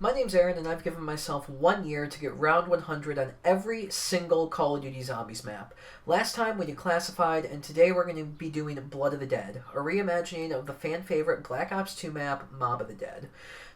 My name's Aaron, and I've given myself 1 year to get round 100 on every single Call of Duty Zombies map. Last time we did Classified, and today we're going to be doing Blood of the Dead, a reimagining of the fan-favorite Black Ops 2 map, Mob of the Dead.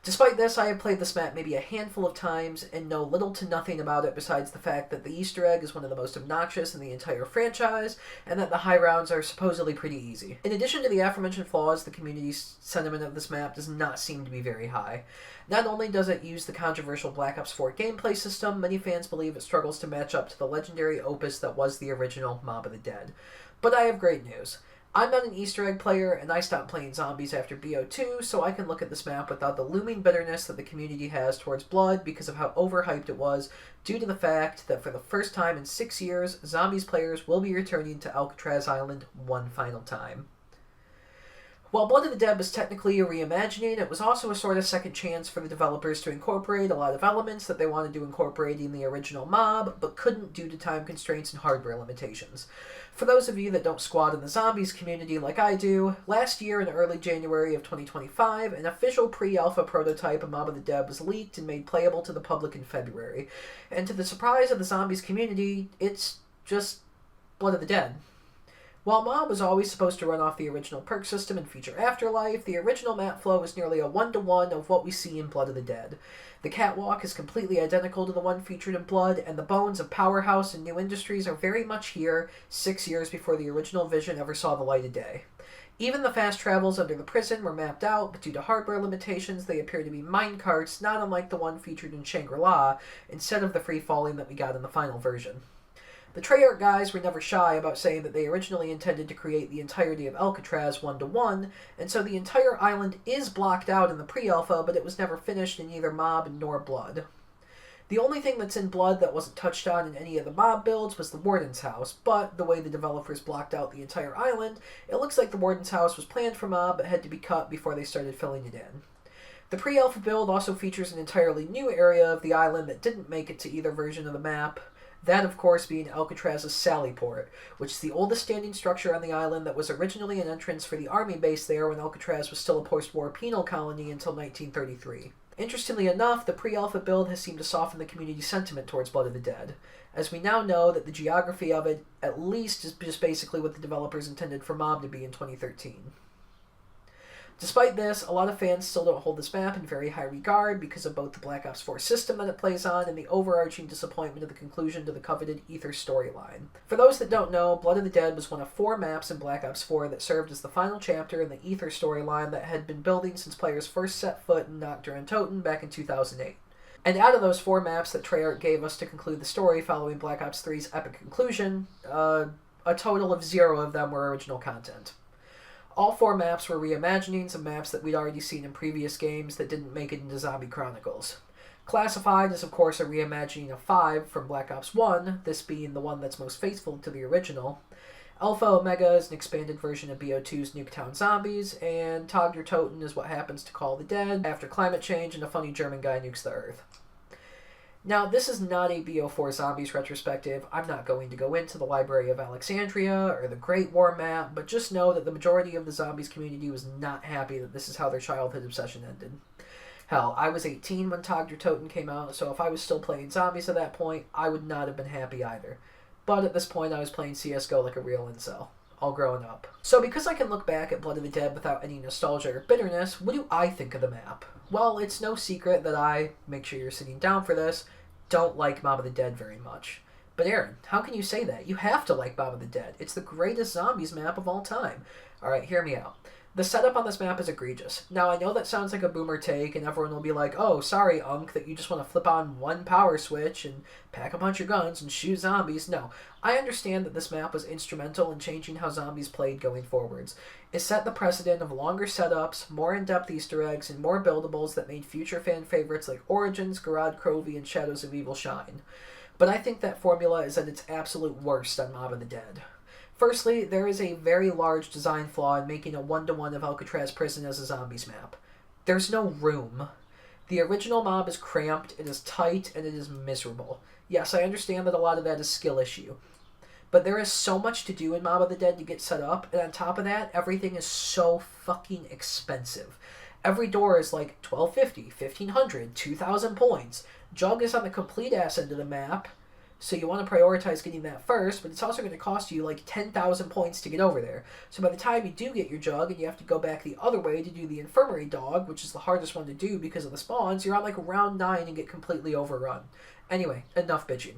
Despite this, I have played this map maybe a handful of times and know little to nothing about it besides the fact that the Easter egg is one of the most obnoxious in the entire franchise, and that the high rounds are supposedly pretty easy. In addition to the aforementioned flaws, the community's sentiment of this map does not seem to be very high. Not only does it use the controversial Black Ops 4 gameplay system, many fans believe it struggles to match up to the legendary opus that was the original Mob of the Dead. But I have great news. I'm not an Easter egg player, and I stopped playing zombies after BO2, so I can look at this map without the looming bitterness that the community has towards Blood because of how overhyped it was, due to the fact that for the first time in 6 years, zombies players will be returning to Alcatraz Island one final time. While Blood of the Dead was technically a reimagining, it was also a sort of second chance for the developers to incorporate a lot of elements that they wanted to incorporate in the original Mob, but couldn't due to time constraints and hardware limitations. For those of you that don't squat in the zombies community like I do, last year in early January of 2025, an official pre-alpha prototype of Mob of the Dead was leaked and made playable to the public in February. And to the surprise of the zombies community, it's just Blood of the Dead. While Mob was always supposed to run off the original perk system and feature Afterlife, the original map flow is nearly a one-to-one of what we see in Blood of the Dead. The catwalk is completely identical to the one featured in Blood, and the bones of Powerhouse and New Industries are very much here 6 years before the original vision ever saw the light of day. Even the fast travels under the prison were mapped out, but due to hardware limitations, they appear to be minecarts, not unlike the one featured in Shangri-La, instead of the free-falling that we got in the final version. The Treyarch guys were never shy about saying that they originally intended to create the entirety of Alcatraz one-to-one, and so the entire island is blocked out in the pre-alpha, but it was never finished in either Mob nor Blood. The only thing that's in Blood that wasn't touched on in any of the Mob builds was the Warden's house, but the way the developers blocked out the entire island, it looks like the Warden's house was planned for Mob but had to be cut before they started filling it in. The pre-alpha build also features an entirely new area of the island that didn't make it to either version of the map. That, of course, being Alcatraz's Sallyport, which is the oldest standing structure on the island that was originally an entrance for the army base there when Alcatraz was still a post-war penal colony until 1933. Interestingly enough, the pre-alpha build has seemed to soften the community's sentiment towards Blood of the Dead, as we now know that the geography of it, at least, is just basically what the developers intended for Mob to be in 2013. Despite this, a lot of fans still don't hold this map in very high regard because of both the Black Ops 4 system that it plays on and the overarching disappointment of the conclusion to the coveted Ether storyline. For those that don't know, Blood of the Dead was one of 4 maps in Black Ops 4 that served as the final chapter in the Ether storyline that had been building since players first set foot in Nocturne and Toten back in 2008. And out of those 4 maps that Treyarch gave us to conclude the story following Black Ops 3's epic conclusion, a total of 0 of them were original content. All 4 maps were reimaginings of maps that we'd already seen in previous games that didn't make it into Zombie Chronicles. Classified is of course a reimagining of 5 from Black Ops 1, this being the one that's most faithful to the original. Alpha Omega is an expanded version of BO2's Nuketown Zombies, and Tag der Toten is what happens to Call the Dead after climate change and a funny German guy nukes the Earth. Now, this is not a BO4 Zombies retrospective. I'm not going to go into the Library of Alexandria or the Great War map, but just know that the majority of the Zombies community was not happy that this is how their childhood obsession ended. Hell, I was 18 when Tag der Toten came out, so if I was still playing Zombies at that point, I would not have been happy either. But at this point, I was playing CSGO like a real incel, all growing up. So because I can look back at Blood of the Dead without any nostalgia or bitterness, what do I think of the map? Well, it's no secret that I, make sure you're sitting down for this, don't like Mob of the Dead very much. But Aaron, how can you say that? You have to like Mob of the Dead. It's the greatest zombies map of all time. Alright, hear me out. The setup on this map is egregious. Now, I know that sounds like a boomer take, and everyone will be like, oh, sorry, that you just want to flip on one power switch and pack a bunch of guns and shoot zombies. No, I understand that this map was instrumental in changing how zombies played going forwards. It set the precedent of longer setups, more in-depth Easter eggs, and more buildables that made future fan favorites like Origins, Gorod Krovi, and Shadows of Evil shine. But I think that formula is at its absolute worst on Mob of the Dead. Firstly, there is a very large design flaw in making a one-to-one of Alcatraz Prison as a zombies map. There's no room. The original Mob is cramped, it is tight, and it is miserable. Yes, I understand that a lot of that is skill issue. But there is so much to do in Mob of the Dead to get set up, and on top of that, everything is so fucking expensive. Every door is like 1250, 1500, 2000 points. Jug is on the complete ass end of the map, so you want to prioritize getting that first, but it's also going to cost you like 10,000 points to get over there. So by the time you do get your Jug and you have to go back the other way to do the Infirmary Dog, which is the hardest one to do because of the spawns, you're on like round 9 and get completely overrun. Anyway, enough bitching.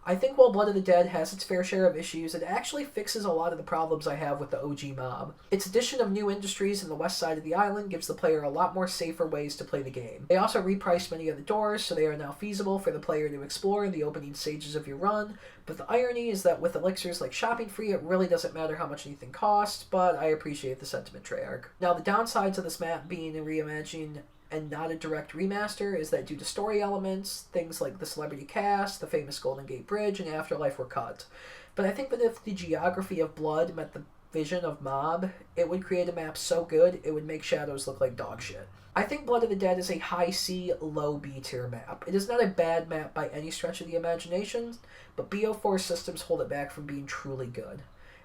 I think while Blood of the Dead has its fair share of issues, it actually fixes a lot of the problems I have with the OG mob. Its addition of new industries in the west side of the island gives the player a lot more safer ways to play the game. They also repriced many of the doors, so they are now feasible for the player to explore in the opening stages of your run, but the irony is that with elixirs like Shopping Free, it really doesn't matter how much anything costs, but I appreciate the sentiment, Treyarch. Now, the downsides of this map being a reimagining and not a direct remaster is that due to story elements, things like the celebrity cast, the famous Golden Gate Bridge, and Afterlife were cut. But I think that if the geography of Blood met the vision of Mob, it would create a map so good it would make Shadows look like dog shit. I think Blood of the Dead is a high C, low B tier map. It is not a bad map by any stretch of the imagination, but BO4 systems hold it back from being truly good.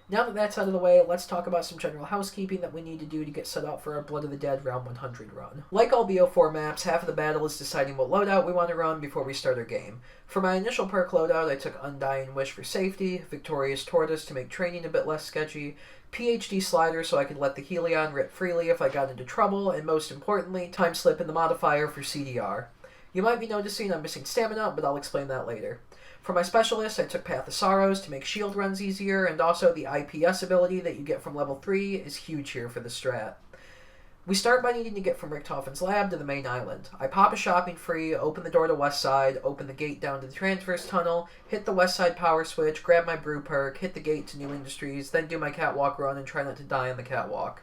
Now that that's out of the way, let's talk about some general housekeeping that we need to do to get set up for our Blood of the Dead round 100 run. Like all BO4 maps, half of the battle is deciding what loadout we want to run before we start our game. For my initial perk loadout, I took Undying Wish for safety, Victorious Tortoise to make training a bit less sketchy, PhD Slider so I could let the Helion rip freely if I got into trouble, and most importantly, Time Slip in the modifier for CDR. You might be noticing I'm missing stamina, but I'll explain that later. For my specialist, I took Path of Sorrows to make shield runs easier, and also the IPS ability that you get from level 3 is huge here for the strat. We start by needing to get from Richtofen's lab to the main island. I pop a Shopping Free, open the door to west side, open the gate down to the transverse tunnel, hit the west side power switch, grab my brew perk, hit the gate to new industries, then do my catwalk run and try not to die on the catwalk.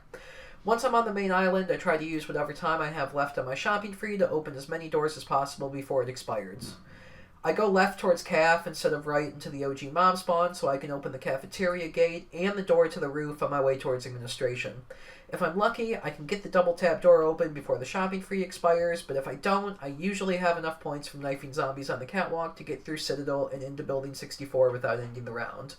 Once I'm on the main island, I try to use whatever time I have left on my Shopping Free to open as many doors as possible before it expires. I go left towards Caf instead of right into the OG mob spawn so I can open the cafeteria gate and the door to the roof on my way towards administration. If I'm lucky, I can get the double tap door open before the Shopping Free expires, but if I don't, I usually have enough points from knifing zombies on the catwalk to get through Citadel and into Building 64 without ending the round.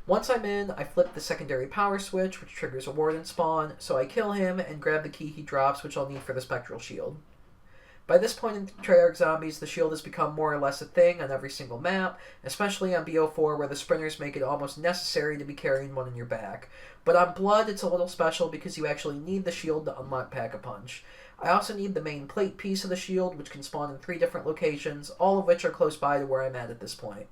Once I'm in, I flip the secondary power switch, which triggers a warden spawn, so I kill him and grab the key he drops, which I'll need for the spectral shield. By this point in Treyarch Zombies, the shield has become more or less a thing on every single map, especially on BO4 where the sprinters make it almost necessary to be carrying one in your back. But on Blood, it's a little special because you actually need the shield to unlock Pack-a-Punch. I also need the main plate piece of the shield, which can spawn in 3 different locations, all of which are close by to where I'm at this point.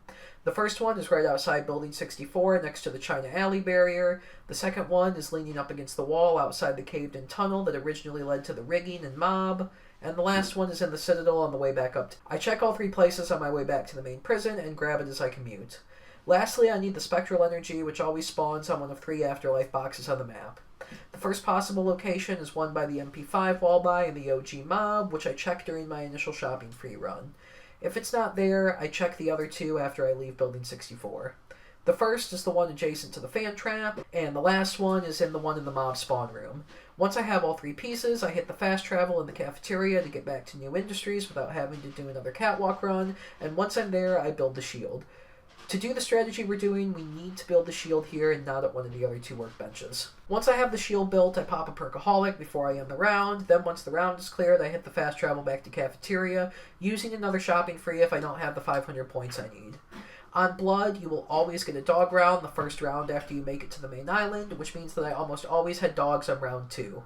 The first one is right outside Building 64, next to the China Alley barrier. The second one is leaning up against the wall outside the caved-in tunnel that originally led to the rigging and mob. And the last one is in the Citadel on the way back up. I check all 3 places on my way back to the main prison and grab it as I commute. Lastly, I need the Spectral Energy, which always spawns on one of 3 Afterlife boxes on the map. The first possible location is one by the MP5 wall buy in the OG mob, which I check during my initial Shopping Free run. If it's not there, I check the other 2 after I leave Building 64. The first is the one adjacent to the fan trap, and the last one is in the one in the mob spawn room. Once I have all 3 pieces, I hit the fast travel in the cafeteria to get back to new industries without having to do another catwalk run, and once I'm there, I build the shield. To do the strategy we're doing, we need to build the shield here and not at one of the other 2 workbenches. Once I have the shield built, I pop a Perkaholic before I end the round, then once the round is cleared, I hit the fast travel back to cafeteria, using another Shopping Free if I don't have the 500 points I need. On Blood, you will always get a dog round the first round after you make it to the main island, which means that I almost always had dogs on round 2.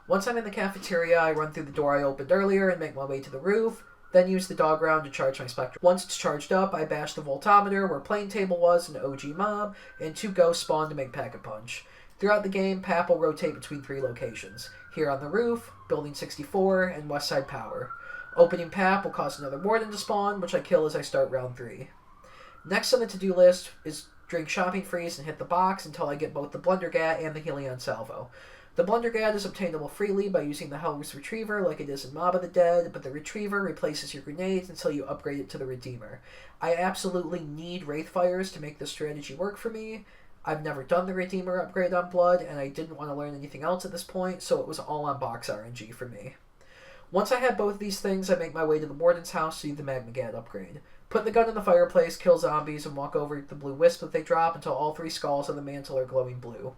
Once I'm in the cafeteria, I run through the door I opened earlier and make my way to the roof, then use the dog round to charge my Spectral. Once it's charged up, I bash the Voltometer where Plane Table was in OG Mob, and 2 ghosts spawn to make Pack-a-Punch. Throughout the game, Pap will rotate between 3 locations. Here on the roof, Building 64, and Westside Power. Opening Pap will cause another Warden to spawn, which I kill as I start round 3. Next on the to-do list is drink Shopping Freeze and hit the box until I get both the Blundergat and the Helion Salvo. The Blundergat is obtainable freely by using the Hell's Retriever like it is in Mob of the Dead, but the Retriever replaces your grenades until you upgrade it to the Redeemer. I absolutely need Wraithfires to make this strategy work for me. I've never done the Redeemer upgrade on Blood, and I didn't want to learn anything else at this point, so it was all on box RNG for me. Once I have both these things, I make my way to the Warden's house to do the Magmagat upgrade. Put the gun in the fireplace, kill zombies, and walk over the blue wisp that they drop until all 3 skulls on the mantle are glowing blue.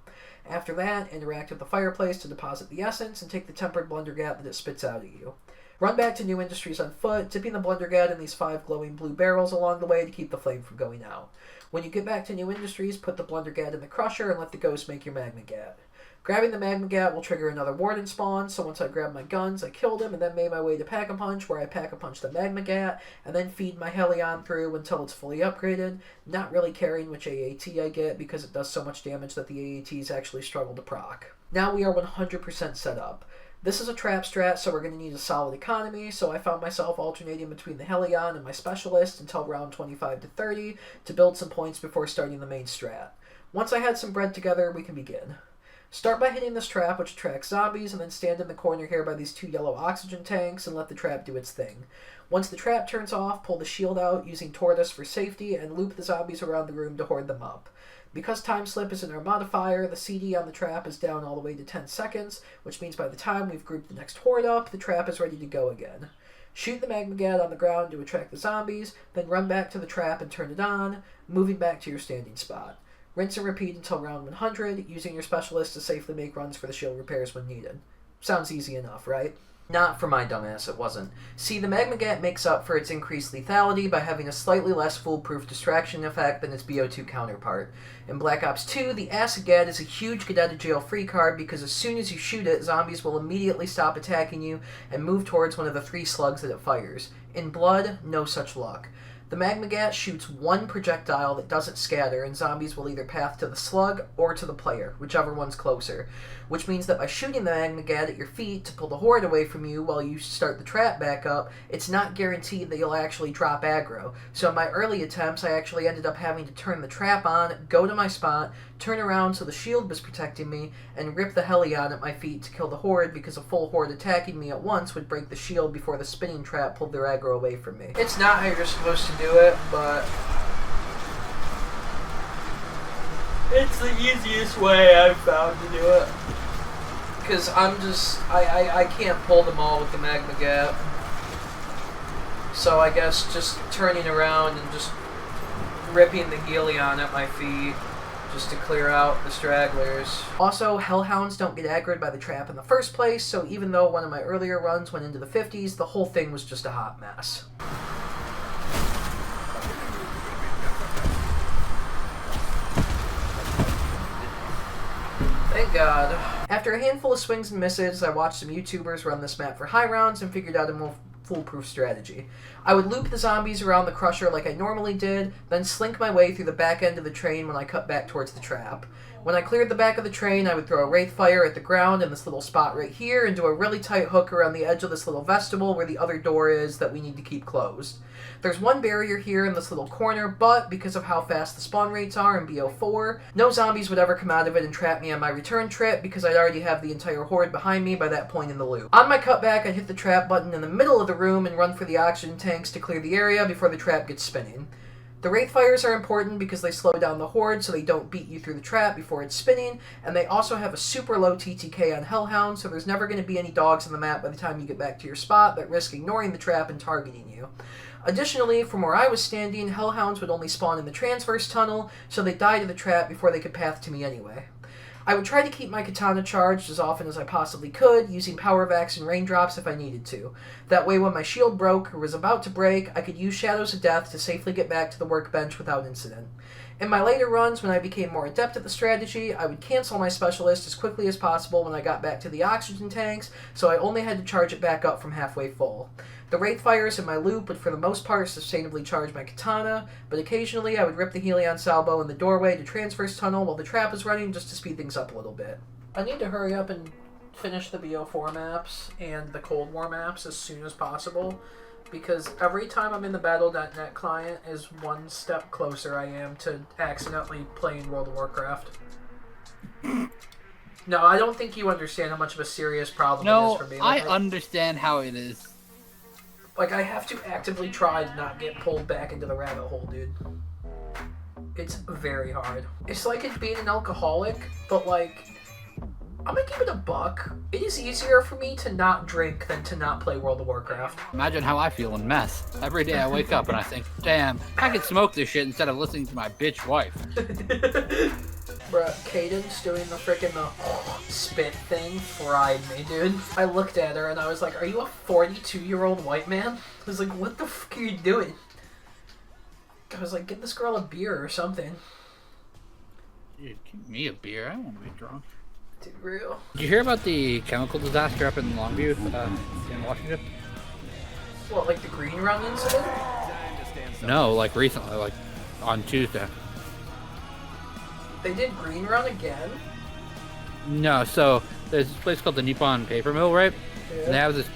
After that, interact with the fireplace to deposit the essence and take the tempered blundergat that it spits out at you. Run back to New Industries on foot, dipping the blundergat in these 5 glowing blue barrels along the way to keep the flame from going out. When you get back to New Industries, put the blundergat in the crusher and let the ghost make your magma gat. Grabbing the magma gat will trigger another warden spawn, so once I grabbed my guns, I killed him and then made my way to Pack-a-Punch, where I Pack-a-Punch the magma gat, and then feed my Helion through until it's fully upgraded, not really caring which AAT I get because it does so much damage that the AATs actually struggle to proc. Now we are 100% set up. This is a trap strat, so we're going to need a solid economy, so I found myself alternating between the Helion and my Specialist until round 25 to 30 to build some points before starting the main strat. Once I had some bread together, we can begin. Start by hitting this trap, which attracts zombies, and then stand in the corner here by these 2 yellow oxygen tanks and let the trap do its thing. Once the trap turns off, pull the shield out using Tortoise for safety and loop the zombies around the room to hoard them up. Because time slip is in our modifier, the CD on the trap is down all the way to 10 seconds, which means by the time we've grouped the next horde up, the trap is ready to go again. Shoot the magma gat on the ground to attract the zombies, then run back to the trap and turn it on, moving back to your standing spot. Rinse and repeat until round 100, using your Specialist to safely make runs for the shield repairs when needed. Sounds easy enough, right? Not for my dumbass, it wasn't. See, the magma gat makes up for its increased lethality by having a slightly less foolproof distraction effect than its BO2 counterpart. In Black Ops 2, the acid gat is a huge get out of jail free card because as soon as you shoot it, zombies will immediately stop attacking you and move towards one of the 3 slugs that it fires. In Blood, no such luck. The magma gat shoots 1 projectile that doesn't scatter, and zombies will either path to the slug or to the player, whichever one's closer. Which means that by shooting the magma gat at your feet to pull the horde away from you while you start the trap back up, it's not guaranteed that you'll actually drop aggro. So in my early attempts, I actually ended up having to turn the trap on, go to my spot, turn around so the shield was protecting me, and rip the Helion at my feet to kill the horde because a full horde attacking me at once would break the shield before the spinning trap pulled their aggro away from me. It's not how you're supposed to do it, but it's the easiest way I've found to do it. Because I can't pull them all with the magma gat. So I guess just turning around and just ripping the Helion at my feet just to clear out the stragglers. Also, Hellhounds don't get aggroed by the trap in the first place, so even though one of my earlier runs went into the 50s, the whole thing was just a hot mess. Thank God. After a handful of swings and misses, I watched some YouTubers run this map for high rounds and figured out a more foolproof strategy. I would loop the zombies around the crusher like I normally did, then slink my way through the back end of the train when I cut back towards the trap. When I cleared the back of the train, I would throw a Wraithfire at the ground in this little spot right here and do a really tight hook around the edge of this little vestibule where the other door is that we need to keep closed. There's one barrier here in this little corner, but because of how fast the spawn rates are in BO4, no zombies would ever come out of it and trap me on my return trip because I'd already have the entire horde behind me by that point in the loop. On my cutback, I'd hit the trap button in the middle of the room and run for the oxygen tanks to clear the area before the trap gets spinning. The Wraithfires are important because they slow down the horde so they don't beat you through the trap before it's spinning, and they also have a super low TTK on Hellhound, so there's never going to be any dogs on the map by the time you get back to your spot that risk ignoring the trap and targeting you. Additionally, from where I was standing, Hellhounds would only spawn in the transverse tunnel, so they die to the trap before they could path to me anyway. I would try to keep my katana charged as often as I possibly could, using power vacs and raindrops if I needed to. That way when my shield broke or was about to break, I could use Shadows of Death to safely get back to the workbench without incident. In my later runs, when I became more adept at the strategy, I would cancel my Specialist as quickly as possible when I got back to the oxygen tanks, so I only had to charge it back up from halfway full. The Wraithfires in my loop would for the most part sustainably charge my katana, but occasionally I would rip the Helion salvo in the doorway to transverse tunnel while the trap is running just to speed things up a little bit. I need to hurry up and finish the BO4 maps and the Cold War maps as soon as possible, because every time I'm in the Battle.net client is one step closer I am to accidentally playing World of Warcraft. No, I don't think you understand how much of a serious problem it is for me. I understand how it is. Like, I have to actively try to not get pulled back into the rabbit hole, dude. It's very hard. It's like it being an alcoholic, but, like, I'm gonna give it a buck. It is easier for me to not drink than to not play World of Warcraft. Imagine how I feel in meth. Every day I wake up and I think, damn, I could smoke this shit instead of listening to my bitch wife. Bruh, Cadence doing the freaking spit thing fried me, dude. I looked at her and I was like, are you a 42-year-old white man? I was like, what the fuck are you doing? I was like, get this girl a beer or something. Dude, give me a beer. I don't want to be drunk. Dude, real. Did you hear about the chemical disaster up in Longview, in Washington? What, like the Green Run incident? No, like recently, like on Tuesday. They did Green Run again? No, so there's this place called the Nippon Paper Mill, right? Yeah. And they have this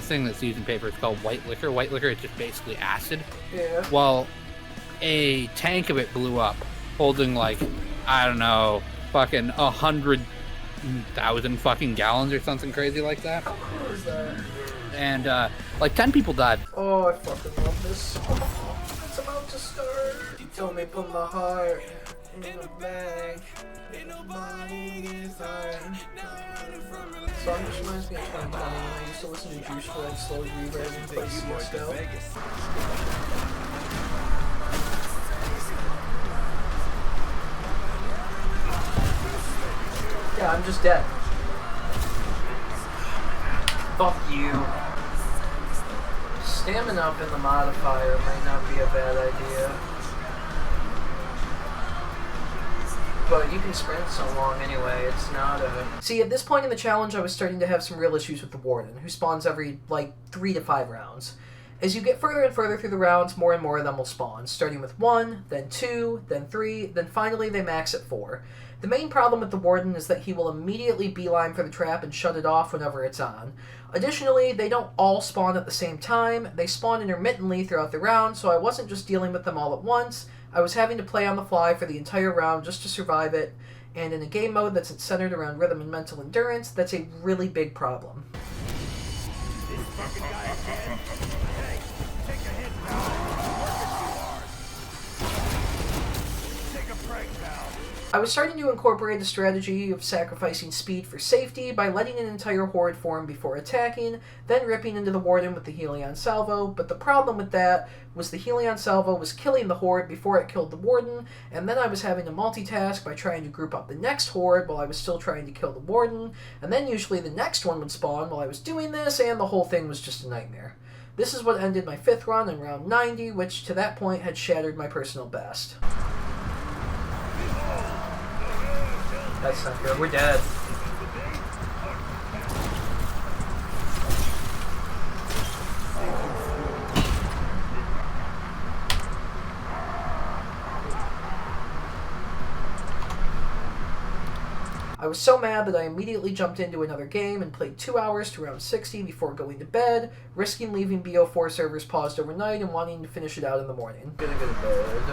thing that's used in paper. It's called white liquor. White liquor is just basically acid. Yeah. Well, a tank of it blew up, holding like, I don't know, fucking 100,000 fucking gallons or something crazy like that. How cool is that? And like 10 people died. Oh, I fucking love this song. It's about to start. Told me put my heart in the bag. Nobody is hard. Song just reminds me of 2020 when I used to listen to Juice WRLD, Slow Reverb, and play CSGO. Yeah, I'm just dead. Fuck you. Stamina up in the modifier might not be a bad idea. But you can sprint so long anyway, it's not a... See, at this point in the challenge, I was starting to have some real issues with the Warden, who spawns every, 3 to 5 rounds. As you get further and further through the rounds, more and more of them will spawn, starting with 1, then 2, then 3, then finally they max at 4. The main problem with the Warden is that he will immediately beeline for the trap and shut it off whenever it's on. Additionally, they don't all spawn at the same time, they spawn intermittently throughout the round, so I wasn't just dealing with them all at once, I was having to play on the fly for the entire round just to survive it, and in a game mode that's centered around rhythm and mental endurance, that's a really big problem. This fucking guy again? Hey, take a hit, pal. Take a break, pal. I was starting to incorporate the strategy of sacrificing speed for safety by letting an entire horde form before attacking, then ripping into the Warden with the Helion Salvo, but the problem with that was the Helion Salvo was killing the horde before it killed the Warden, and then I was having to multitask by trying to group up the next horde while I was still trying to kill the Warden, and then usually the next one would spawn while I was doing this, and the whole thing was just a nightmare. This is what ended my 5th run in round 90, which to that point had shattered my personal best. That's not good. We're dead. I was so mad that I immediately jumped into another game and played 2 hours to round 60 before going to bed, risking leaving BO4 servers paused overnight and wanting to finish it out in the morning. Gonna go to bed.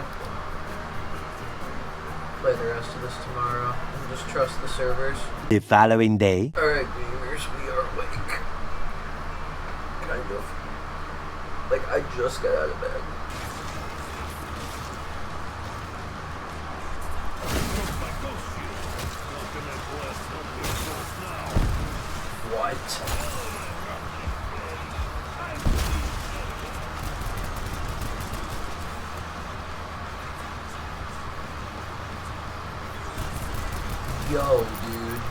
Play the rest of this tomorrow and just trust the servers. The following day. Alright, gamers, we are awake. Kind of. Like, I just got out of bed. What? Yo, dude.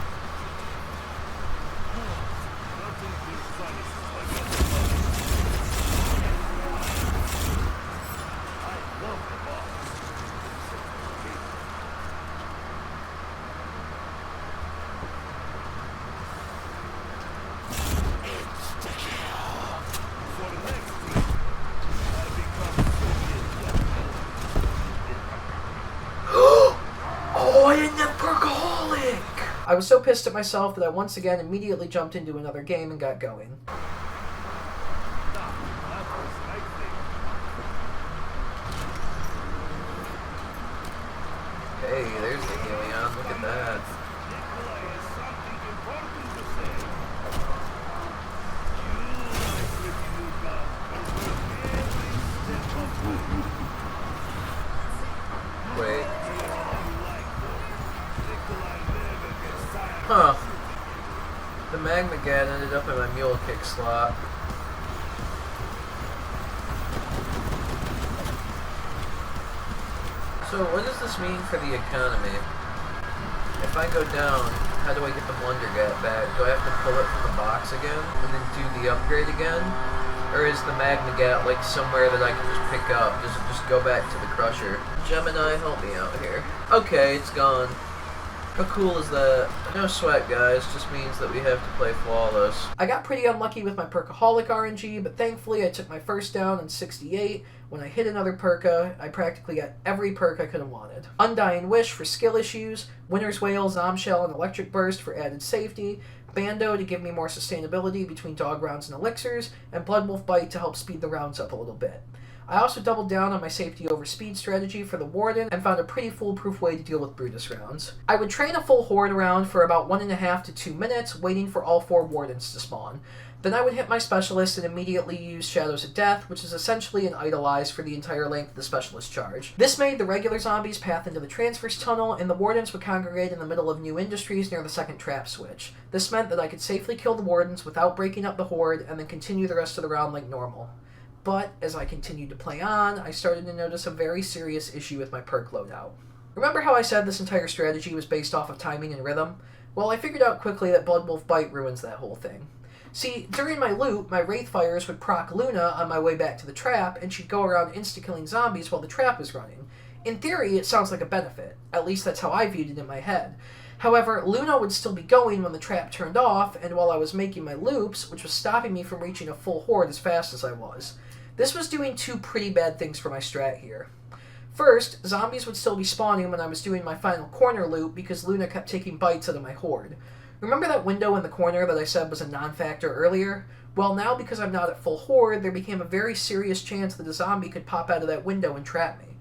Oh, I am the Pergolic! I was so pissed at myself that I once again immediately jumped into another game and got going. Hey, there's the Helion, look at that. Wait. Huh. gat ended up in my mule kick slot. So what does this mean for the economy? If I go down, how do I get the Blunder Gat back? Do I have to pull it from the box again and then do the upgrade again? Or is the Magna Gat like somewhere that I can just pick up? Does it just go back to the Crusher? Gemini, help me out here. Okay, it's gone. How cool is that? No sweat, guys. Just means that we have to play flawless. I got pretty unlucky with my Perkaholic RNG, but thankfully I took my first down in 68. When I hit another Perka, I practically got every perk I could have wanted. Undying Wish for skill issues, Winter's Wail, Zomshell, and Electric Burst for added safety, Bando to give me more sustainability between dog rounds and elixirs, and Bloodwolf Bite to help speed the rounds up a little bit. I also doubled down on my safety over speed strategy for the Warden and found a pretty foolproof way to deal with Brutus rounds. I would train a full Horde around for about 1.5 to 2 minutes, waiting for all 4 Wardens to spawn. Then I would hit my Specialist and immediately use Shadows of Death, which is essentially an idolize for the entire length of the Specialist charge. This made the regular zombies path into the Transverse Tunnel, and the Wardens would congregate in the middle of New Industries near the second trap switch. This meant that I could safely kill the Wardens without breaking up the Horde, and then continue the rest of the round like normal. But as I continued to play on, I started to notice a very serious issue with my perk loadout. Remember how I said this entire strategy was based off of timing and rhythm? Well, I figured out quickly that Bloodwolf Bite ruins that whole thing. See, during my loot, my Wraithfires would proc Luna on my way back to the trap, and she'd go around insta-killing zombies while the trap was running. In theory, it sounds like a benefit. At least that's how I viewed it in my head. However, Luna would still be going when the trap turned off, and while I was making my loops, which was stopping me from reaching a full Horde as fast as I was. This was doing 2 pretty bad things for my strat here. First, zombies would still be spawning when I was doing my final corner loop because Luna kept taking bites out of my Horde. Remember that window in the corner that I said was a non-factor earlier? Well, now because I'm not at full Horde, there became a very serious chance that a zombie could pop out of that window and trap me.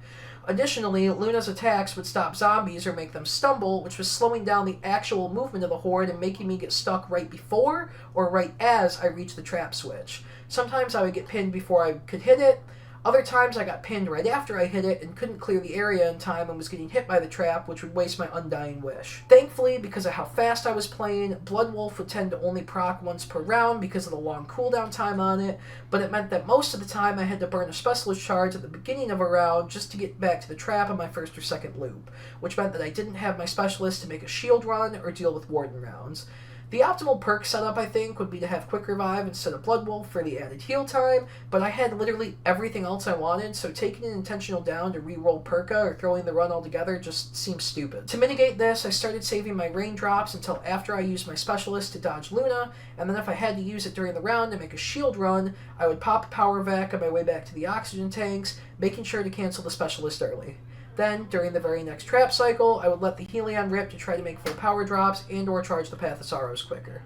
Additionally, Luna's attacks would stop zombies or make them stumble, which was slowing down the actual movement of the Horde and making me get stuck right before or right as I reached the trap switch. Sometimes I would get pinned before I could hit it. Other times I got pinned right after I hit it and couldn't clear the area in time and was getting hit by the trap, which would waste my Undying Wish. Thankfully, because of how fast I was playing, Bloodwolf would tend to only proc once per round because of the long cooldown time on it, but it meant that most of the time I had to burn a Specialist charge at the beginning of a round just to get back to the trap on my first or second loop, which meant that I didn't have my Specialist to make a shield run or deal with Warden rounds. The optimal perk setup, I think, would be to have Quick Revive instead of Bloodwolf for the added heal time, but I had literally everything else I wanted, so taking an intentional down to reroll Perka or throwing the run altogether just seems stupid. To mitigate this, I started saving my raindrops until after I used my Specialist to dodge Luna, and then if I had to use it during the round to make a shield run, I would pop Power Vac on my way back to the oxygen tanks, making sure to cancel the Specialist early. Then, during the very next trap cycle, I would let the Helion rip to try to make full power drops and or charge the Path of Sorrows quicker.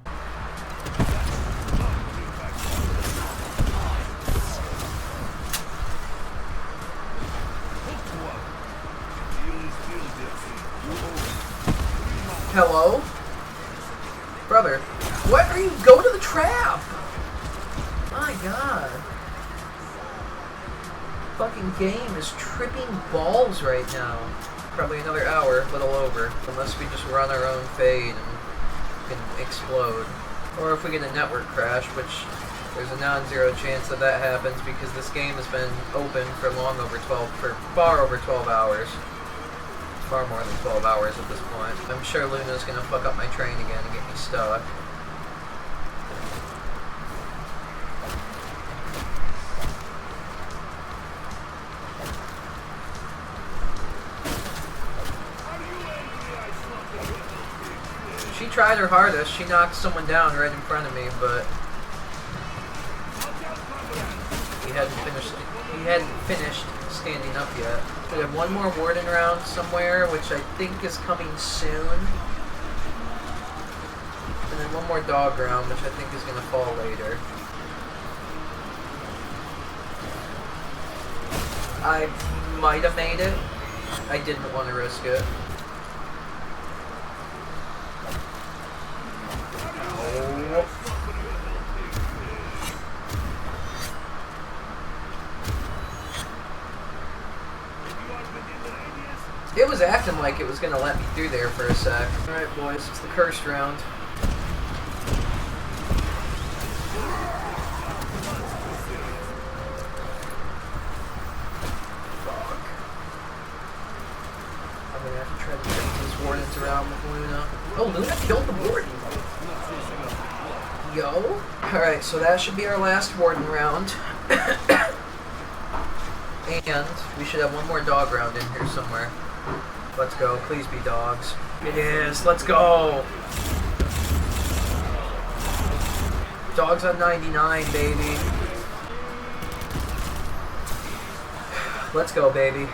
Hello? Brother, what are you? Go to the trap! My god. Fucking game is tripping balls right now. Probably another hour, a little over, unless we just run our own fade and can explode. Or if we get a network crash, which there's a non-zero chance that that happens because this game has been open for far over 12 hours. Far more than 12 hours at this point. I'm sure Luna's gonna fuck up my train again and get me stuck. She tried her hardest. She knocked someone down right in front of me, but he hadn't finished standing up yet. We have one more Warden round somewhere, which I think is coming soon. And then one more dog round, which I think is going to fall later. I might have made it. I didn't want to risk it. It was acting like it was going to let me through there for a sec. Alright boys, it's the cursed round. gonna have to try to change these wardens around with Luna. Oh, Luna killed the warden. Yo. Alright, so that should be our last warden round. And we should have one more dog round in here somewhere. Let's go. Please be dogs. It is. Let's go. Dogs on 99, baby. Let's go, baby.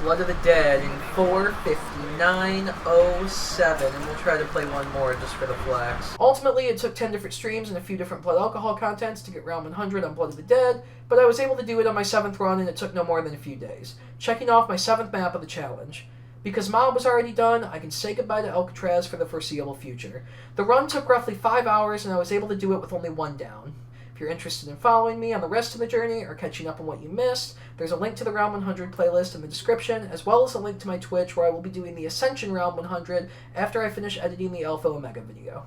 Blood of the Dead in 4:59:07, and we'll try to play one more just for the flex. Ultimately, it took 10 different streams and a few different blood alcohol contents to get round 100 on Blood of the Dead, but I was able to do it on my 7th run, and it took no more than a few days, checking off my 7th map of the challenge. Because Mob was already done, I can say goodbye to Alcatraz for the foreseeable future. The run took roughly 5 hours, and I was able to do it with only one down. If you're interested in following me on the rest of the journey or catching up on what you missed, there's a link to the Round 100 playlist in the description, as well as a link to my Twitch where I will be doing the Ascension Round 100 after I finish editing the Alpha Omega video.